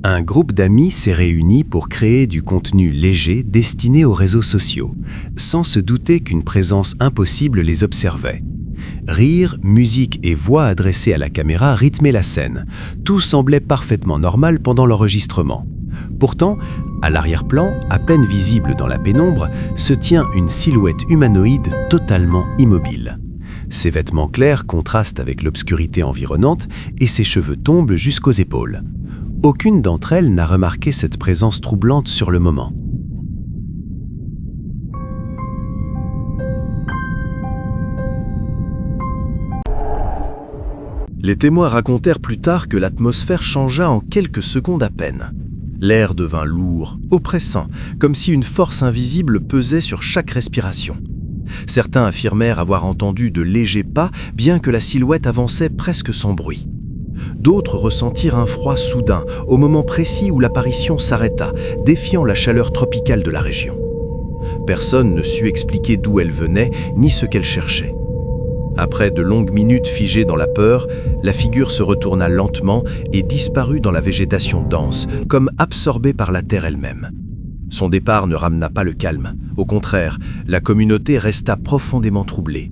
Un groupe d'amis s'est réuni pour créer du contenu léger destiné aux réseaux sociaux, sans se douter qu'une présence impossible les observait. Rire, musique et voix adressées à la caméra rythmaient la scène. Tout semblait parfaitement normal pendant l'enregistrement. Pourtant, à l'arrière-plan, à peine visible dans la pénombre, se tient une silhouette humanoïde totalement immobile. Ses vêtements clairs contrastent avec l'obscurité environnante et ses cheveux tombent jusqu'aux épaules. Aucune d'entre elles n'a remarqué cette présence troublante sur le moment. Les témoins racontèrent plus tard que l'atmosphère changea en quelques secondes à peine. L'air devint lourd, oppressant, comme si une force invisible pesait sur chaque respiration. Certains affirmèrent avoir entendu de légers pas, bien que la silhouette avançait presque sans bruit. D'autres ressentirent un froid soudain, au moment précis où l'apparition s'arrêta, défiant la chaleur tropicale de la région. Personne ne sut expliquer d'où elle venait, ni ce qu'elle cherchait. Après de longues minutes figées dans la peur, la figure se retourna lentement et disparut dans la végétation dense, comme absorbée par la terre elle-même. Son départ ne ramena pas le calme. Au contraire, la communauté resta profondément troublée.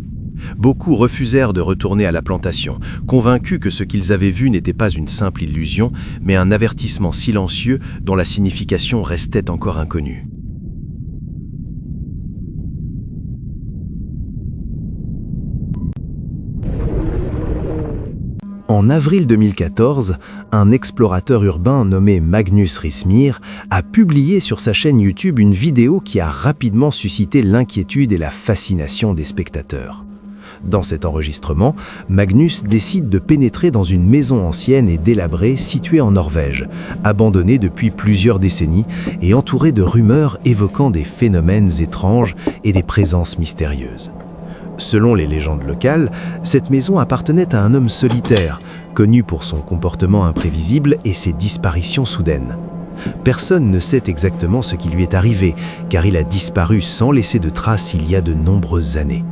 Beaucoup refusèrent de retourner à la plantation, convaincus que ce qu'ils avaient vu n'était pas une simple illusion, mais un avertissement silencieux dont la signification restait encore inconnue. En avril 2014, un explorateur urbain nommé Magnus Rismyr a publié sur sa chaîne YouTube une vidéo qui a rapidement suscité l'inquiétude et la fascination des spectateurs. Dans cet enregistrement, Magnus décide de pénétrer dans une maison ancienne et délabrée située en Norvège, abandonnée depuis plusieurs décennies et entourée de rumeurs évoquant des phénomènes étranges et des présences mystérieuses. Selon les légendes locales, cette maison appartenait à un homme solitaire, connu pour son comportement imprévisible et ses disparitions soudaines. Personne ne sait exactement ce qui lui est arrivé, car il a disparu sans laisser de traces il y a de nombreuses années.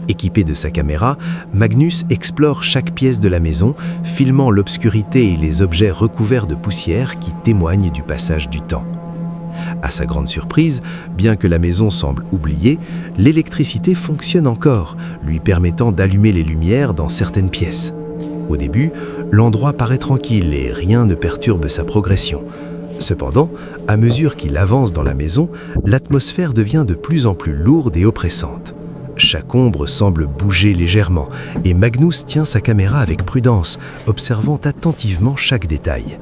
Équipé de sa caméra, Magnus explore chaque pièce de la maison, filmant l'obscurité et les objets recouverts de poussière qui témoignent du passage du temps. À sa grande surprise, bien que la maison semble oubliée, l'électricité fonctionne encore, lui permettant d'allumer les lumières dans certaines pièces. Au début, l'endroit paraît tranquille et rien ne perturbe sa progression. Cependant, à mesure qu'il avance dans la maison, l'atmosphère devient de plus en plus lourde et oppressante. Chaque ombre semble bouger légèrement et Magnus tient sa caméra avec prudence, observant attentivement chaque détail.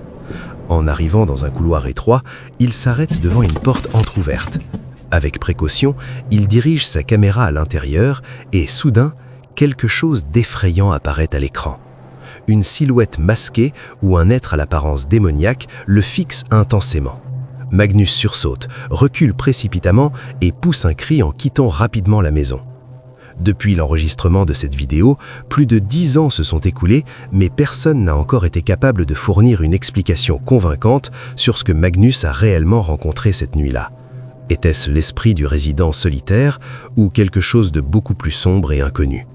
En arrivant dans un couloir étroit, il s'arrête devant une porte entrouverte. Avec précaution, il dirige sa caméra à l'intérieur et soudain, quelque chose d'effrayant apparaît à l'écran. Une silhouette masquée ou un être à l'apparence démoniaque le fixe intensément. Magnus sursaute, recule précipitamment et pousse un cri en quittant rapidement la maison. Depuis l'enregistrement de cette vidéo, plus de 10 ans se sont écoulés, mais personne n'a encore été capable de fournir une explication convaincante sur ce que Magnus a réellement rencontré cette nuit-là. Était-ce l'esprit du résident solitaire ou quelque chose de beaucoup plus sombre et inconnu?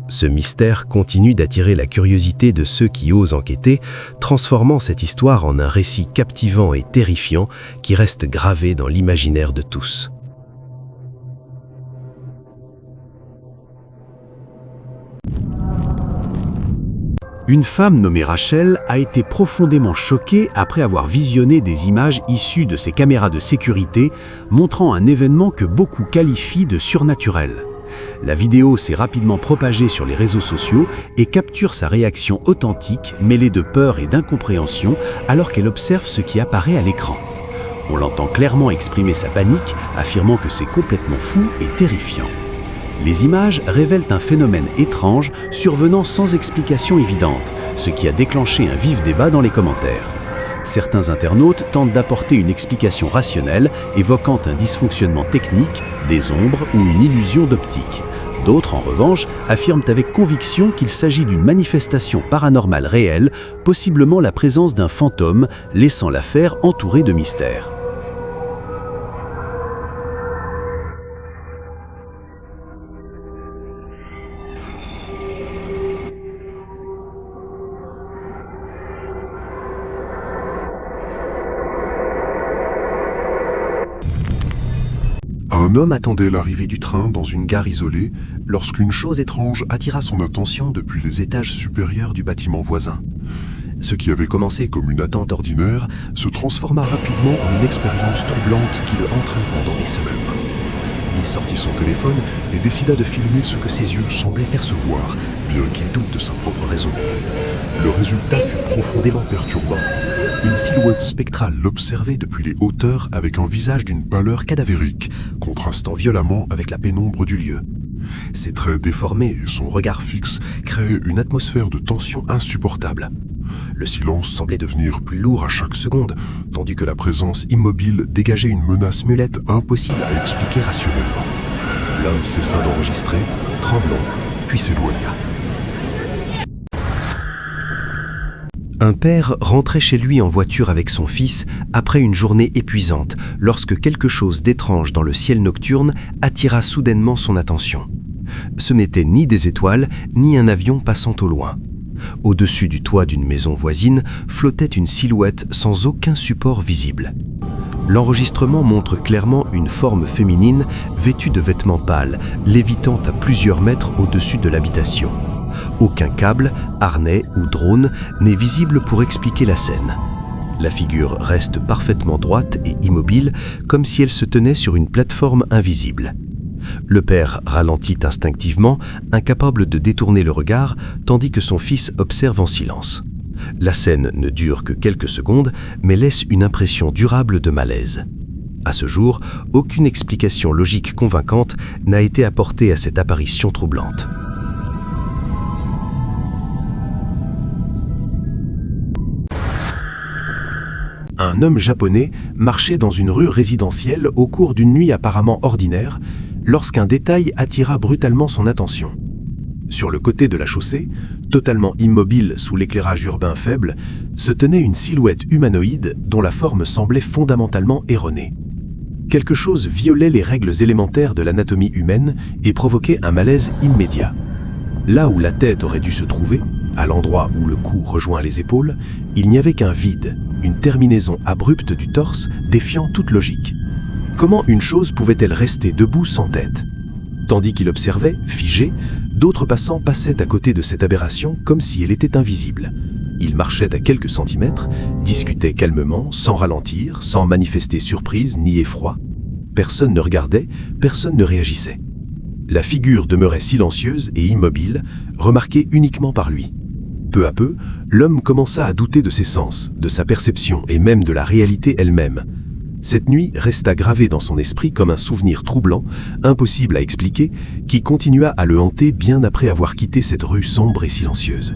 Ce mystère continue d'attirer la curiosité de ceux qui osent enquêter, transformant cette histoire en un récit captivant et terrifiant qui reste gravé dans l'imaginaire de tous. Une femme nommée Rachel a été profondément choquée après avoir visionné des images issues de ses caméras de sécurité montrant un événement que beaucoup qualifient de surnaturel. La vidéo s'est rapidement propagée sur les réseaux sociaux et capture sa réaction authentique mêlée de peur et d'incompréhension alors qu'elle observe ce qui apparaît à l'écran. On l'entend clairement exprimer sa panique, affirmant que c'est complètement fou et terrifiant. Les images révèlent un phénomène étrange survenant sans explication évidente, ce qui a déclenché un vif débat dans les commentaires. Certains internautes tentent d'apporter une explication rationnelle, évoquant un dysfonctionnement technique, des ombres ou une illusion d'optique. D'autres, en revanche, affirment avec conviction qu'il s'agit d'une manifestation paranormale réelle, possiblement la présence d'un fantôme, laissant l'affaire entourée de mystères. Un homme attendait l'arrivée du train dans une gare isolée lorsqu'une chose étrange attira son attention depuis les étages supérieurs du bâtiment voisin. Ce qui avait commencé comme une attente ordinaire se transforma rapidement en une expérience troublante qui le entraîne pendant des semaines. Il sortit son téléphone et décida de filmer ce que ses yeux semblaient percevoir, bien qu'il doute de sa propre raison. Le résultat fut profondément perturbant. Une silhouette spectrale l'observait depuis les hauteurs avec un visage d'une pâleur cadavérique, contrastant violemment avec la pénombre du lieu. Ses traits déformés et son regard fixe créaient une atmosphère de tension insupportable. Le silence semblait devenir plus lourd à chaque seconde, tandis que la présence immobile dégageait une menace muette impossible à expliquer rationnellement. L'homme cessa d'enregistrer, tremblant, puis s'éloigna. Un père rentrait chez lui en voiture avec son fils après une journée épuisante lorsque quelque chose d'étrange dans le ciel nocturne attira soudainement son attention. Ce n'était ni des étoiles, ni un avion passant au loin. Au-dessus du toit d'une maison voisine flottait une silhouette sans aucun support visible. L'enregistrement montre clairement une forme féminine vêtue de vêtements pâles, lévitant à plusieurs mètres au-dessus de l'habitation. Aucun câble, harnais ou drone n'est visible pour expliquer la scène. La figure reste parfaitement droite et immobile, comme si elle se tenait sur une plateforme invisible. Le père ralentit instinctivement, incapable de détourner le regard, tandis que son fils observe en silence. La scène ne dure que quelques secondes, mais laisse une impression durable de malaise. À ce jour, aucune explication logique convaincante n'a été apportée à cette apparition troublante. Un homme japonais marchait dans une rue résidentielle au cours d'une nuit apparemment ordinaire, lorsqu'un détail attira brutalement son attention. Sur le côté de la chaussée, totalement immobile sous l'éclairage urbain faible, se tenait une silhouette humanoïde dont la forme semblait fondamentalement erronée. Quelque chose violait les règles élémentaires de l'anatomie humaine et provoquait un malaise immédiat. Là où la tête aurait dû se trouver, à l'endroit où le cou rejoint les épaules, il n'y avait qu'un vide, une terminaison abrupte du torse défiant toute logique. Comment une chose pouvait-elle rester debout sans tête ? Tandis qu'il observait, figé, d'autres passants passaient à côté de cette aberration comme si elle était invisible. Ils marchaient à quelques centimètres, discutaient calmement, sans ralentir, sans manifester surprise ni effroi. Personne ne regardait, personne ne réagissait. La figure demeurait silencieuse et immobile, remarquée uniquement par lui. Peu à peu, l'homme commença à douter de ses sens, de sa perception et même de la réalité elle-même. Cette nuit resta gravée dans son esprit comme un souvenir troublant, impossible à expliquer, qui continua à le hanter bien après avoir quitté cette rue sombre et silencieuse.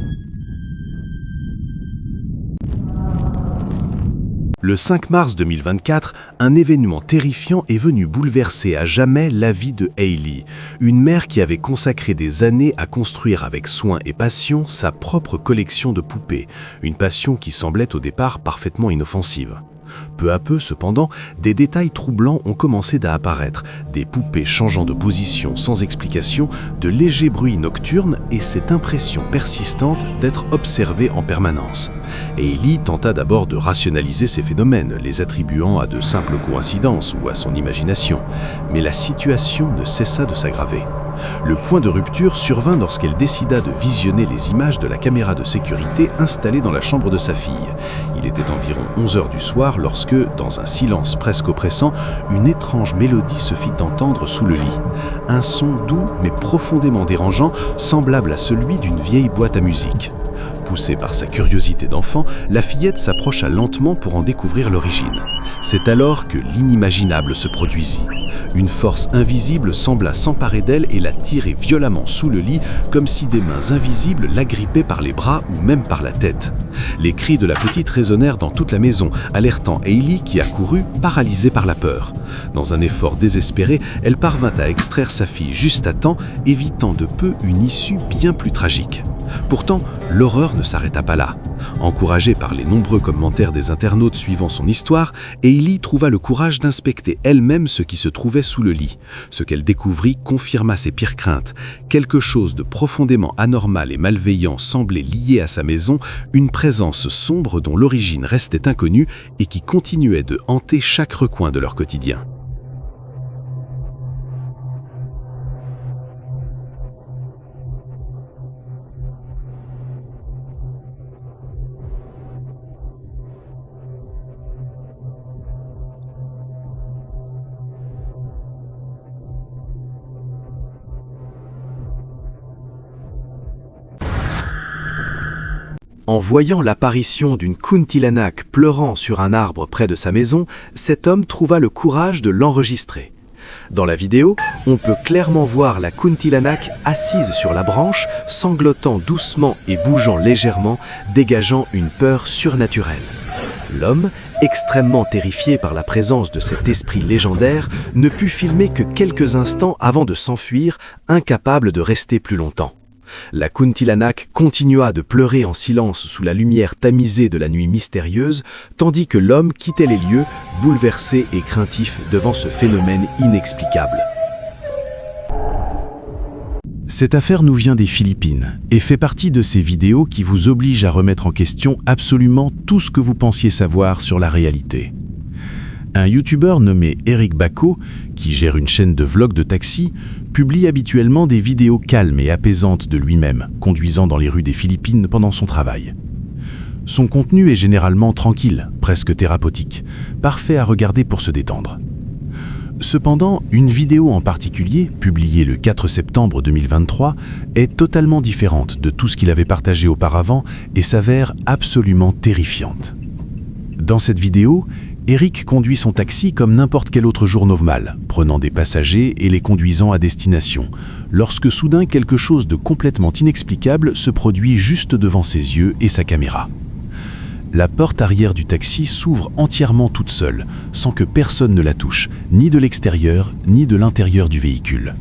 Le 5 mars 2024, un événement terrifiant est venu bouleverser à jamais la vie de Hailey, une mère qui avait consacré des années à construire avec soin et passion sa propre collection de poupées, une passion qui semblait au départ parfaitement inoffensive. Peu à peu, cependant, des détails troublants ont commencé à apparaître, des poupées changeant de position sans explication, de légers bruits nocturnes et cette impression persistante d'être observée en permanence. Hailey tenta d'abord de rationaliser ces phénomènes, les attribuant à de simples coïncidences ou à son imagination, mais la situation ne cessa de s'aggraver. Le point de rupture survint lorsqu'elle décida de visionner les images de la caméra de sécurité installée dans la chambre de sa fille. Il était environ 11 heures du soir lorsque, dans un silence presque oppressant, une étrange mélodie se fit entendre sous le lit. Un son doux mais profondément dérangeant, semblable à celui d'une vieille boîte à musique. poussée par sa curiosité d'enfant, la fillette s'approcha lentement pour en découvrir l'origine. C'est alors que l'inimaginable se produisit. Une force invisible sembla s'emparer d'elle et la tirer violemment sous le lit, comme si des mains invisibles l'agrippaient par les bras ou même par la tête. Les cris de la petite résonnèrent dans toute la maison, alertant Hailey qui accourut, paralysée par la peur. Dans un effort désespéré, elle parvint à extraire sa fille juste à temps, évitant de peu une issue bien plus tragique. Pourtant, l'horreur ne s'arrêta pas là. Encouragée par les nombreux commentaires des internautes suivant son histoire, Hailey trouva le courage d'inspecter elle-même ce qui se trouvait sous le lit. Ce qu'elle découvrit confirma ses pires craintes. Quelque chose de profondément anormal et malveillant semblait lié à sa maison, une présence sombre dont l'origine restait inconnue et qui continuait de hanter chaque recoin de leur quotidien. En voyant l'apparition d'une kuntilanak pleurant sur un arbre près de sa maison, cet homme trouva le courage de l'enregistrer. Dans la vidéo, on peut clairement voir la kuntilanak assise sur la branche, sanglotant doucement et bougeant légèrement, dégageant une peur surnaturelle. L'homme, extrêmement terrifié par la présence de cet esprit légendaire, ne put filmer que quelques instants avant de s'enfuir, incapable de rester plus longtemps. La kuntilanak continua de pleurer en silence sous la lumière tamisée de la nuit mystérieuse, tandis que l'homme quittait les lieux, bouleversé et craintif devant ce phénomène inexplicable. Cette affaire nous vient des Philippines et fait partie de ces vidéos qui vous obligent à remettre en question absolument tout ce que vous pensiez savoir sur la réalité. Un youtubeur nommé Eric Bacco, qui gère une chaîne de vlogs de taxi, publie habituellement des vidéos calmes et apaisantes de lui-même, conduisant dans les rues des Philippines pendant son travail. Son contenu est généralement tranquille, presque thérapeutique, parfait à regarder pour se détendre. Cependant, une vidéo en particulier, publiée le 4 septembre 2023, est totalement différente de tout ce qu'il avait partagé auparavant et s'avère absolument terrifiante. Dans cette vidéo, Eric conduit son taxi comme n'importe quel autre jour normal, prenant des passagers et les conduisant à destination, lorsque soudain quelque chose de complètement inexplicable se produit juste devant ses yeux et sa caméra. La porte arrière du taxi s'ouvre entièrement toute seule, sans que personne ne la touche, ni de l'extérieur, ni de l'intérieur du véhicule.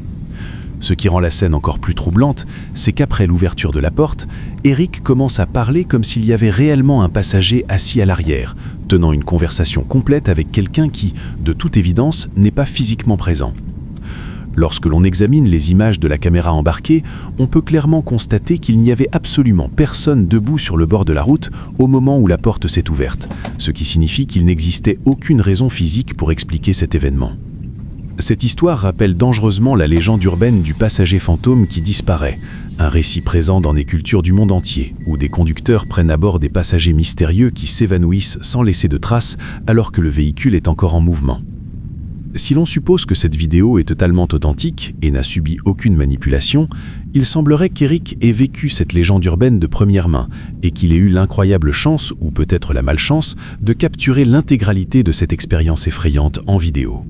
Ce qui rend la scène encore plus troublante, c'est qu'après l'ouverture de la porte, Eric commence à parler comme s'il y avait réellement un passager assis à l'arrière, tenant une conversation complète avec quelqu'un qui, de toute évidence, n'est pas physiquement présent. Lorsque l'on examine les images de la caméra embarquée, on peut clairement constater qu'il n'y avait absolument personne debout sur le bord de la route au moment où la porte s'est ouverte, ce qui signifie qu'il n'existait aucune raison physique pour expliquer cet événement. Cette histoire rappelle dangereusement la légende urbaine du passager fantôme qui disparaît, un récit présent dans des cultures du monde entier, où des conducteurs prennent à bord des passagers mystérieux qui s'évanouissent sans laisser de traces alors que le véhicule est encore en mouvement. Si l'on suppose que cette vidéo est totalement authentique et n'a subi aucune manipulation, il semblerait qu'Eric ait vécu cette légende urbaine de première main et qu'il ait eu l'incroyable chance, ou peut-être la malchance, de capturer l'intégralité de cette expérience effrayante en vidéo.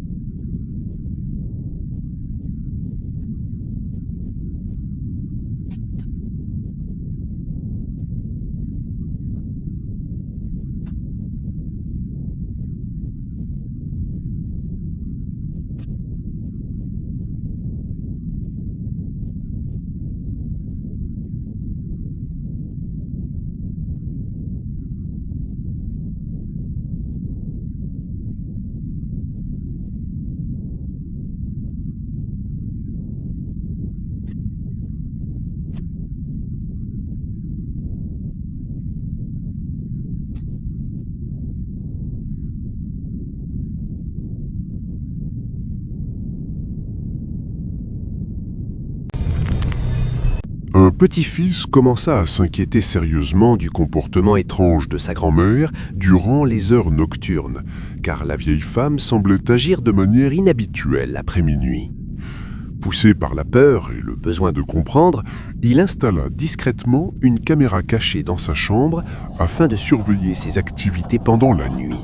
Un petit-fils commença à s'inquiéter sérieusement du comportement étrange de sa grand-mère durant les heures nocturnes, car la vieille femme semblait agir de manière inhabituelle après minuit. Poussé par la peur et le besoin de comprendre, il installa discrètement une caméra cachée dans sa chambre afin de surveiller ses activités pendant la nuit.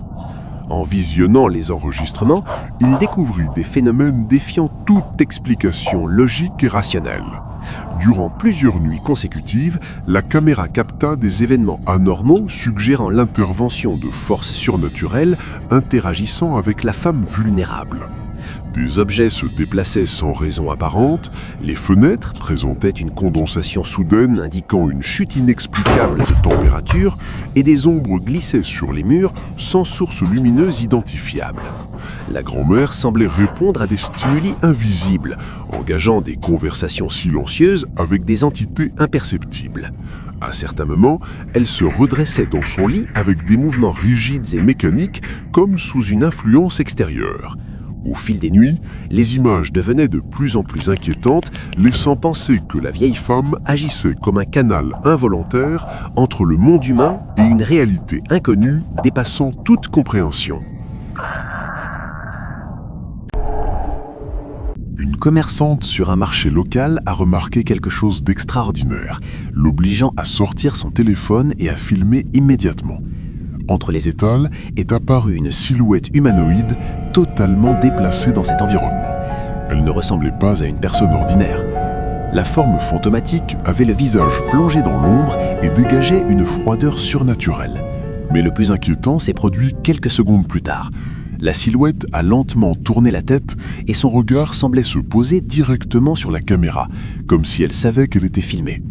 En visionnant les enregistrements, il découvrit des phénomènes défiant toute explication logique et rationnelle. Durant plusieurs nuits consécutives, la caméra capta des événements anormaux suggérant l'intervention de forces surnaturelles interagissant avec la femme vulnérable. Des objets se déplaçaient sans raison apparente, les fenêtres présentaient une condensation soudaine indiquant une chute inexplicable de température et des ombres glissaient sur les murs sans source lumineuse identifiable. La grand-mère semblait répondre à des stimuli invisibles, engageant des conversations silencieuses avec des entités imperceptibles. À certains moments, elle se redressait dans son lit avec des mouvements rigides et mécaniques comme sous une influence extérieure. Au fil des nuits, les images devenaient de plus en plus inquiétantes, laissant penser que la vieille femme agissait comme un canal involontaire entre le monde humain et une réalité inconnue dépassant toute compréhension. Une commerçante sur un marché local a remarqué quelque chose d'extraordinaire, l'obligeant à sortir son téléphone et à filmer immédiatement. Entre les étals est apparue une silhouette humanoïde totalement déplacée dans cet environnement. Elle ne ressemblait pas à une personne ordinaire. La forme fantomatique avait le visage plongé dans l'ombre et dégageait une froideur surnaturelle. Mais le plus inquiétant s'est produit quelques secondes plus tard. La silhouette a lentement tourné la tête et son regard semblait se poser directement sur la caméra, comme si elle savait qu'elle était filmée.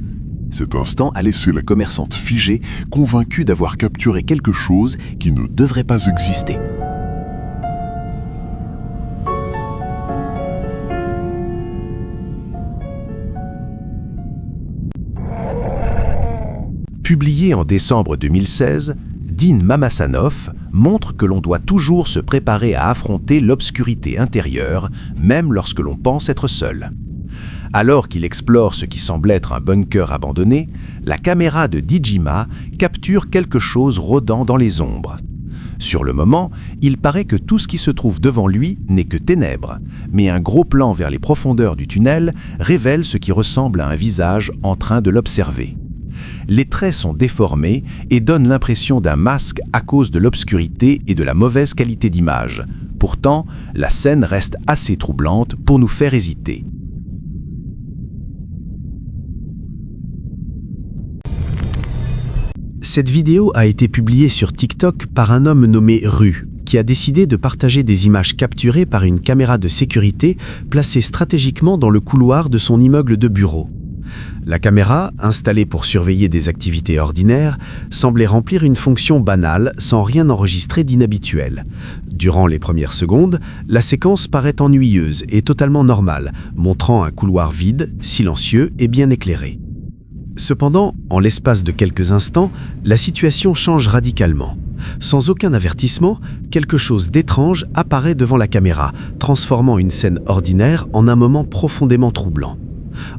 Cet instant a laissé la commerçante figée, convaincue d'avoir capturé quelque chose qui ne devrait pas exister. Publié en décembre 2016, Dean Mamasanov montre que l'on doit toujours se préparer à affronter l'obscurité intérieure, même lorsque l'on pense être seul. Alors qu'il explore ce qui semble être un bunker abandonné, la caméra de Dijima capture quelque chose rôdant dans les ombres. Sur le moment, il paraît que tout ce qui se trouve devant lui n'est que ténèbres, mais un gros plan vers les profondeurs du tunnel révèle ce qui ressemble à un visage en train de l'observer. Les traits sont déformés et donnent l'impression d'un masque à cause de l'obscurité et de la mauvaise qualité d'image. Pourtant, la scène reste assez troublante pour nous faire hésiter. Cette vidéo a été publiée sur TikTok par un homme nommé Ru, qui a décidé de partager des images capturées par une caméra de sécurité placée stratégiquement dans le couloir de son immeuble de bureau. La caméra, installée pour surveiller des activités ordinaires, semblait remplir une fonction banale sans rien enregistrer d'inhabituel. Durant les premières secondes, la séquence paraît ennuyeuse et totalement normale, montrant un couloir vide, silencieux et bien éclairé. Cependant, en l'espace de quelques instants, la situation change radicalement. Sans aucun avertissement, quelque chose d'étrange apparaît devant la caméra, transformant une scène ordinaire en un moment profondément troublant.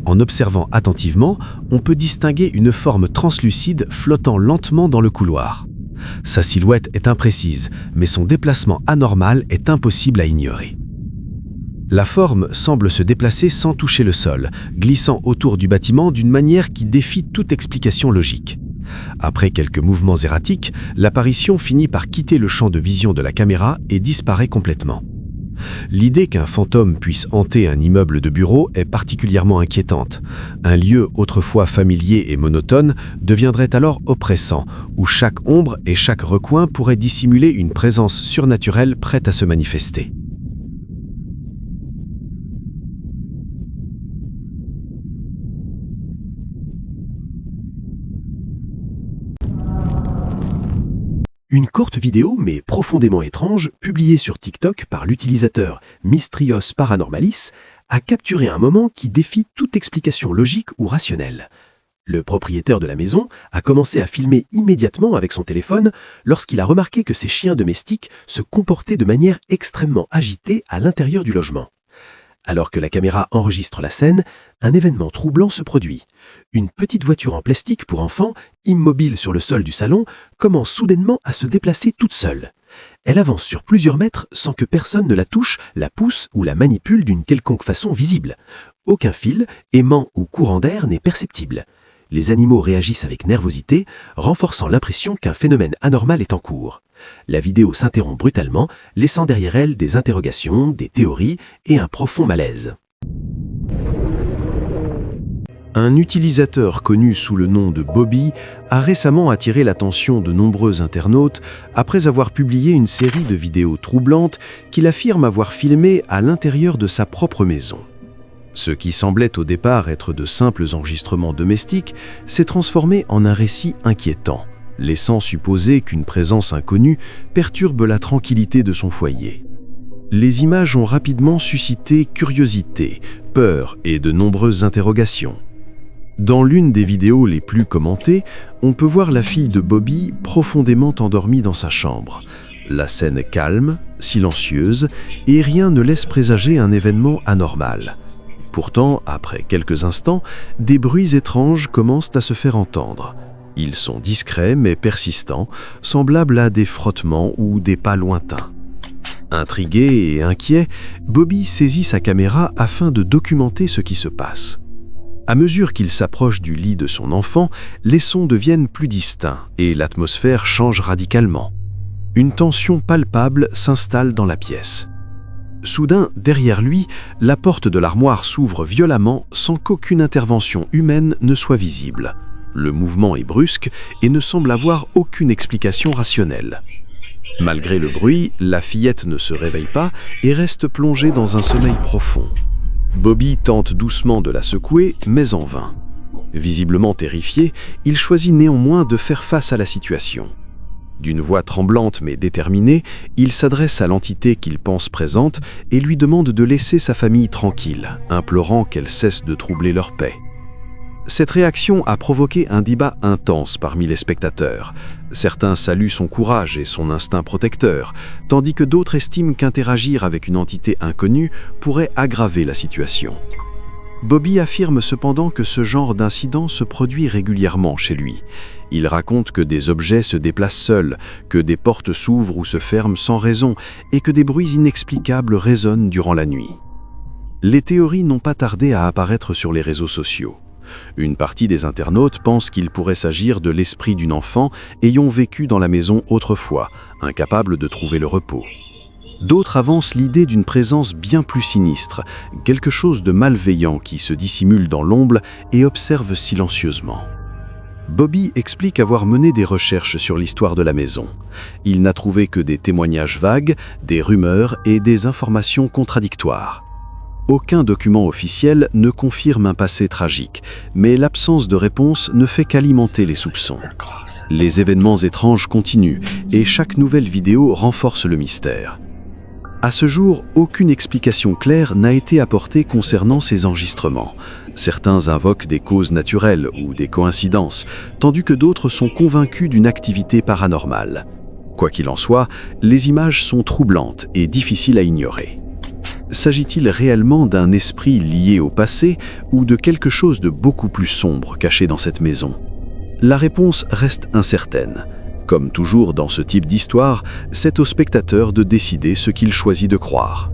En observant attentivement, on peut distinguer une forme translucide flottant lentement dans le couloir. Sa silhouette est imprécise, mais son déplacement anormal est impossible à ignorer. La forme semble se déplacer sans toucher le sol, glissant autour du bâtiment d'une manière qui défie toute explication logique. Après quelques mouvements erratiques, l'apparition finit par quitter le champ de vision de la caméra et disparaît complètement. L'idée qu'un fantôme puisse hanter un immeuble de bureau est particulièrement inquiétante. Un lieu autrefois familier et monotone deviendrait alors oppressant, où chaque ombre et chaque recoin pourraient dissimuler une présence surnaturelle prête à se manifester. Une courte vidéo, mais profondément étrange, publiée sur TikTok par l'utilisateur Mystrios Paranormalis, a capturé un moment qui défie toute explication logique ou rationnelle. Le propriétaire de la maison a commencé à filmer immédiatement avec son téléphone lorsqu'il a remarqué que ses chiens domestiques se comportaient de manière extrêmement agitée à l'intérieur du logement. Alors que la caméra enregistre la scène, un événement troublant se produit. Une petite voiture en plastique pour enfants, immobile sur le sol du salon, commence soudainement à se déplacer toute seule. Elle avance sur plusieurs mètres sans que personne ne la touche, la pousse ou la manipule d'une quelconque façon visible. Aucun fil, aimant ou courant d'air n'est perceptible. Les animaux réagissent avec nervosité, renforçant l'impression qu'un phénomène anormal est en cours. La vidéo s'interrompt brutalement, laissant derrière elle des interrogations, des théories et un profond malaise. Un utilisateur connu sous le nom de Bobby a récemment attiré l'attention de nombreux internautes après avoir publié une série de vidéos troublantes qu'il affirme avoir filmées à l'intérieur de sa propre maison. Ce qui semblait au départ être de simples enregistrements domestiques s'est transformé en un récit inquiétant, laissant supposer qu'une présence inconnue perturbe la tranquillité de son foyer. Les images ont rapidement suscité curiosité, peur et de nombreuses interrogations. Dans l'une des vidéos les plus commentées, on peut voir la fille de Bobby profondément endormie dans sa chambre. La scène est calme, silencieuse, et rien ne laisse présager un événement anormal. Pourtant, après quelques instants, des bruits étranges commencent à se faire entendre. Ils sont discrets mais persistants, semblables à des frottements ou des pas lointains. Intrigué et inquiet, Bobby saisit sa caméra afin de documenter ce qui se passe. À mesure qu'il s'approche du lit de son enfant, les sons deviennent plus distincts et l'atmosphère change radicalement. Une tension palpable s'installe dans la pièce. Soudain, derrière lui, la porte de l'armoire s'ouvre violemment sans qu'aucune intervention humaine ne soit visible. Le mouvement est brusque et ne semble avoir aucune explication rationnelle. Malgré le bruit, la fillette ne se réveille pas et reste plongée dans un sommeil profond. Bobby tente doucement de la secouer, mais en vain. Visiblement terrifié, il choisit néanmoins de faire face à la situation. D'une voix tremblante mais déterminée, il s'adresse à l'entité qu'il pense présente et lui demande de laisser sa famille tranquille, implorant qu'elle cesse de troubler leur paix. Cette réaction a provoqué un débat intense parmi les spectateurs. Certains saluent son courage et son instinct protecteur, tandis que d'autres estiment qu'interagir avec une entité inconnue pourrait aggraver la situation. Bobby affirme cependant que ce genre d'incident se produit régulièrement chez lui. Il raconte que des objets se déplacent seuls, que des portes s'ouvrent ou se ferment sans raison et que des bruits inexplicables résonnent durant la nuit. Les théories n'ont pas tardé à apparaître sur les réseaux sociaux. Une partie des internautes pense qu'il pourrait s'agir de l'esprit d'une enfant ayant vécu dans la maison autrefois, incapable de trouver le repos. D'autres avancent l'idée d'une présence bien plus sinistre, quelque chose de malveillant qui se dissimule dans l'ombre et observe silencieusement. Bobby explique avoir mené des recherches sur l'histoire de la maison. Il n'a trouvé que des témoignages vagues, des rumeurs et des informations contradictoires. Aucun document officiel ne confirme un passé tragique, mais l'absence de réponse ne fait qu'alimenter les soupçons. Les événements étranges continuent et chaque nouvelle vidéo renforce le mystère. À ce jour, aucune explication claire n'a été apportée concernant ces enregistrements. Certains invoquent des causes naturelles ou des coïncidences, tandis que d'autres sont convaincus d'une activité paranormale. Quoi qu'il en soit, les images sont troublantes et difficiles à ignorer. S'agit-il réellement d'un esprit lié au passé ou de quelque chose de beaucoup plus sombre caché dans cette maison? La réponse reste incertaine. Comme toujours dans ce type d'histoire, c'est au spectateur de décider ce qu'il choisit de croire.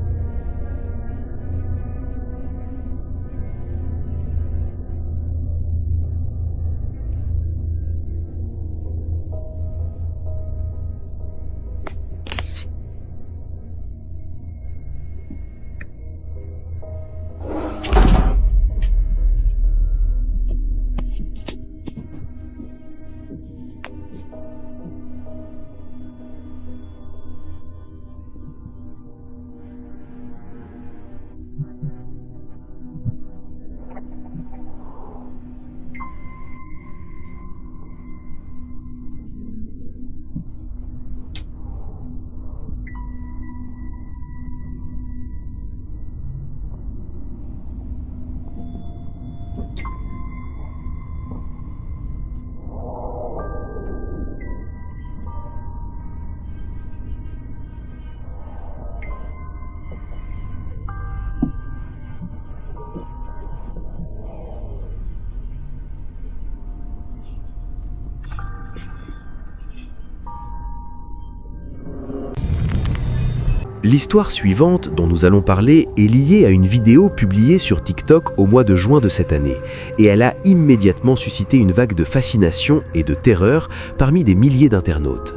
L'histoire suivante dont nous allons parler est liée à une vidéo publiée sur TikTok au mois de juin de cette année, et elle a immédiatement suscité une vague de fascination et de terreur parmi des milliers d'internautes.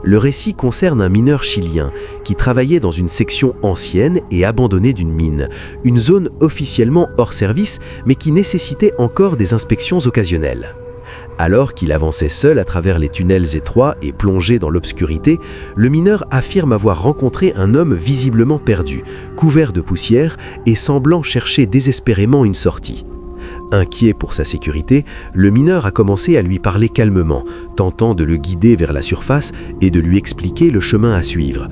Le récit concerne un mineur chilien qui travaillait dans une section ancienne et abandonnée d'une mine, une zone officiellement hors service mais qui nécessitait encore des inspections occasionnelles. Alors qu'il avançait seul à travers les tunnels étroits et plongé dans l'obscurité, le mineur affirme avoir rencontré un homme visiblement perdu, couvert de poussière et semblant chercher désespérément une sortie. Inquiet pour sa sécurité, le mineur a commencé à lui parler calmement, tentant de le guider vers la surface et de lui expliquer le chemin à suivre.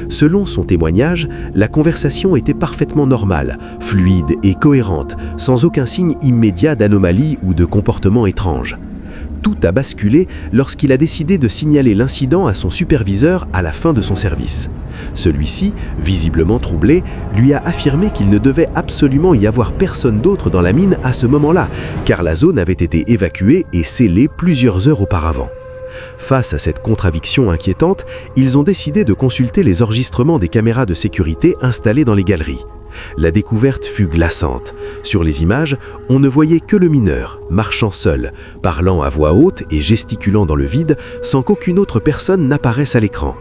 Selon son témoignage, la conversation était parfaitement normale, fluide et cohérente, sans aucun signe immédiat d'anomalie ou de comportement étrange. Tout a basculé lorsqu'il a décidé de signaler l'incident à son superviseur à la fin de son service. Celui-ci, visiblement troublé, lui a affirmé qu'il ne devait absolument y avoir personne d'autre dans la mine à ce moment-là, car la zone avait été évacuée et scellée plusieurs heures auparavant. Face à cette contradiction inquiétante, ils ont décidé de consulter les enregistrements des caméras de sécurité installées dans les galeries. La découverte fut glaçante. Sur les images, on ne voyait que le mineur, marchant seul, parlant à voix haute et gesticulant dans le vide sans qu'aucune autre personne n'apparaisse à l'écran.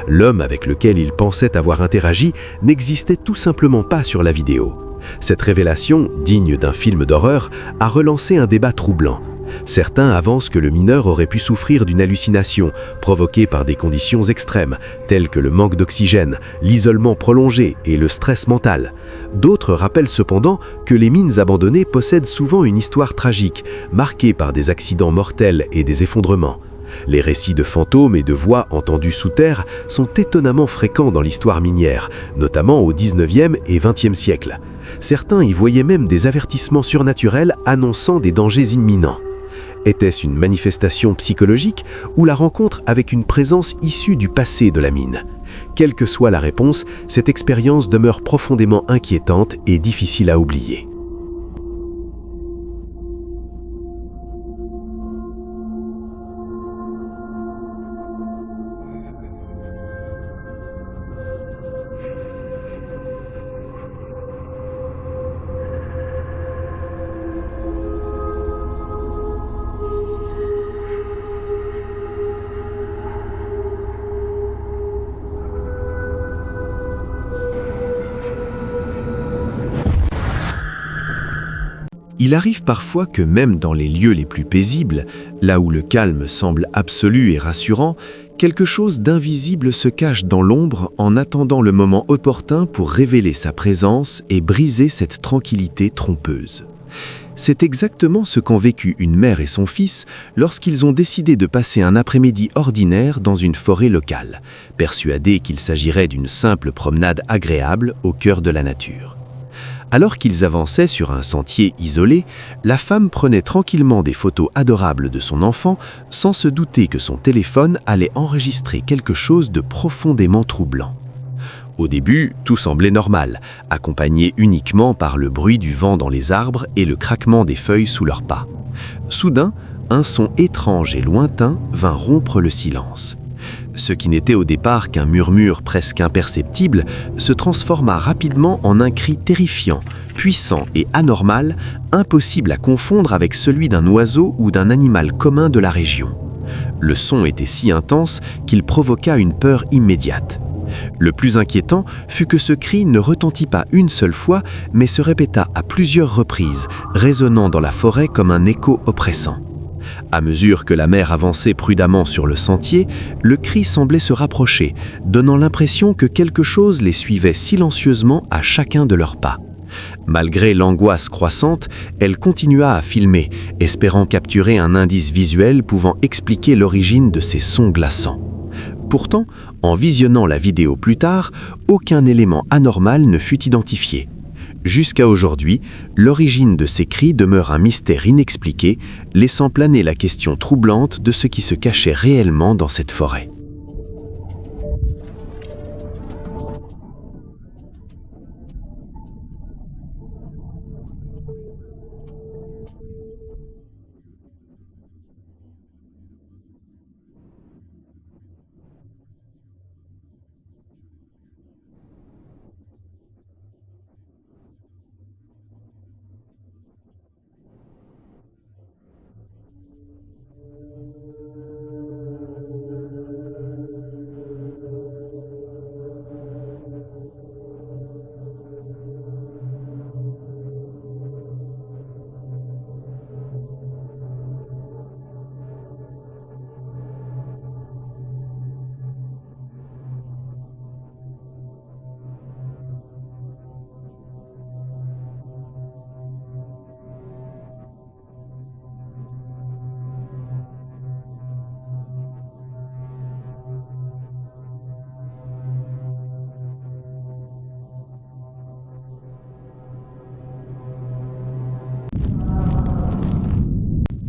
L'homme avec lequel il pensait avoir interagi n'existait tout simplement pas sur la vidéo. Cette révélation, digne d'un film d'horreur, a relancé un débat troublant. Certains avancent que le mineur aurait pu souffrir d'une hallucination provoquée par des conditions extrêmes, telles que le manque d'oxygène, l'isolement prolongé et le stress mental. D'autres rappellent cependant que les mines abandonnées possèdent souvent une histoire tragique, marquée par des accidents mortels et des effondrements. Les récits de fantômes et de voix entendues sous terre sont étonnamment fréquents dans l'histoire minière, notamment au XIXe et XXe siècle. Certains y voyaient même des avertissements surnaturels annonçant des dangers imminents. Était-ce une manifestation psychologique ou la rencontre avec une présence issue du passé de la mine? Quelle que soit la réponse, cette expérience demeure profondément inquiétante et difficile à oublier. Il arrive parfois que même dans les lieux les plus paisibles, là où le calme semble absolu et rassurant, quelque chose d'invisible se cache dans l'ombre en attendant le moment opportun pour révéler sa présence et briser cette tranquillité trompeuse. C'est exactement ce qu'ont vécu une mère et son fils lorsqu'ils ont décidé de passer un après-midi ordinaire dans une forêt locale, persuadés qu'il s'agirait d'une simple promenade agréable au cœur de la nature. Alors qu'ils avançaient sur un sentier isolé, la femme prenait tranquillement des photos adorables de son enfant sans se douter que son téléphone allait enregistrer quelque chose de profondément troublant. Au début, tout semblait normal, accompagné uniquement par le bruit du vent dans les arbres et le craquement des feuilles sous leurs pas. Soudain, un son étrange et lointain vint rompre le silence. Ce qui n'était au départ qu'un murmure presque imperceptible se transforma rapidement en un cri terrifiant, puissant et anormal, impossible à confondre avec celui d'un oiseau ou d'un animal commun de la région. Le son était si intense qu'il provoqua une peur immédiate. Le plus inquiétant fut que ce cri ne retentit pas une seule fois, mais se répéta à plusieurs reprises, résonnant dans la forêt comme un écho oppressant. À mesure que la mère avançait prudemment sur le sentier, le cri semblait se rapprocher, donnant l'impression que quelque chose les suivait silencieusement à chacun de leurs pas. Malgré l'angoisse croissante, elle continua à filmer, espérant capturer un indice visuel pouvant expliquer l'origine de ces sons glaçants. Pourtant, en visionnant la vidéo plus tard, aucun élément anormal ne fut identifié. Jusqu'à aujourd'hui, l'origine de ces cris demeure un mystère inexpliqué, laissant planer la question troublante de ce qui se cachait réellement dans cette forêt.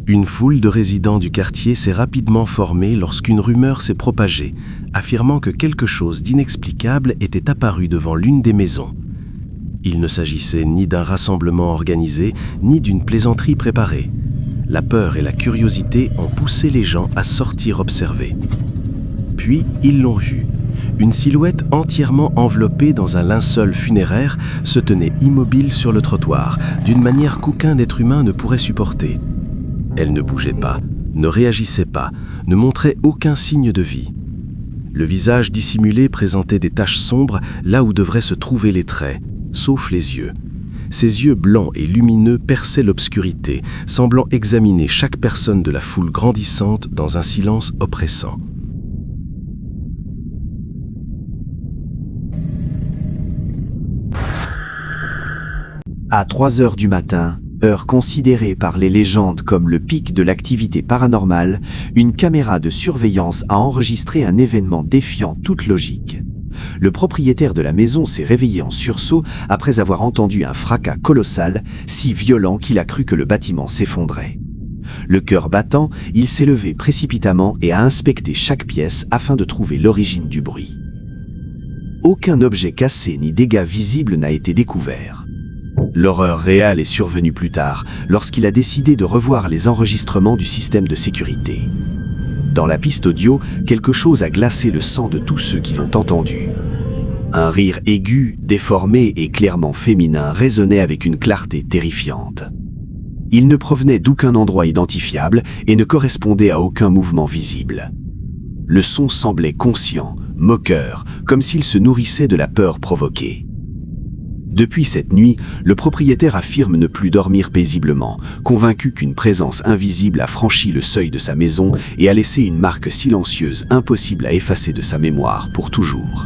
Une foule de résidents du quartier s'est rapidement formée lorsqu'une rumeur s'est propagée, affirmant que quelque chose d'inexplicable était apparu devant l'une des maisons. Il ne s'agissait ni d'un rassemblement organisé, ni d'une plaisanterie préparée. La peur et la curiosité ont poussé les gens à sortir observer. Puis, ils l'ont vu. Une silhouette entièrement enveloppée dans un linceul funéraire se tenait immobile sur le trottoir, d'une manière qu'aucun être humain ne pourrait supporter. Elle ne bougeait pas, ne réagissait pas, ne montrait aucun signe de vie. Le visage dissimulé présentait des taches sombres là où devraient se trouver les traits, sauf les yeux. Ses yeux blancs et lumineux perçaient l'obscurité, semblant examiner chaque personne de la foule grandissante dans un silence oppressant. À 3 heures du matin, heure considérée par les légendes comme le pic de l'activité paranormale, une caméra de surveillance a enregistré un événement défiant toute logique. Le propriétaire de la maison s'est réveillé en sursaut après avoir entendu un fracas colossal, si violent qu'il a cru que le bâtiment s'effondrait. Le cœur battant, il s'est levé précipitamment et a inspecté chaque pièce afin de trouver l'origine du bruit. Aucun objet cassé ni dégât visible n'a été découvert. L'horreur réelle est survenue plus tard, lorsqu'il a décidé de revoir les enregistrements du système de sécurité. Dans la piste audio, quelque chose a glacé le sang de tous ceux qui l'ont entendu. Un rire aigu, déformé et clairement féminin résonnait avec une clarté terrifiante. Il ne provenait d'aucun endroit identifiable et ne correspondait à aucun mouvement visible. Le son semblait conscient, moqueur, comme s'il se nourrissait de la peur provoquée. Depuis cette nuit, le propriétaire affirme ne plus dormir paisiblement, convaincu qu'une présence invisible a franchi le seuil de sa maison et a laissé une marque silencieuse impossible à effacer de sa mémoire pour toujours.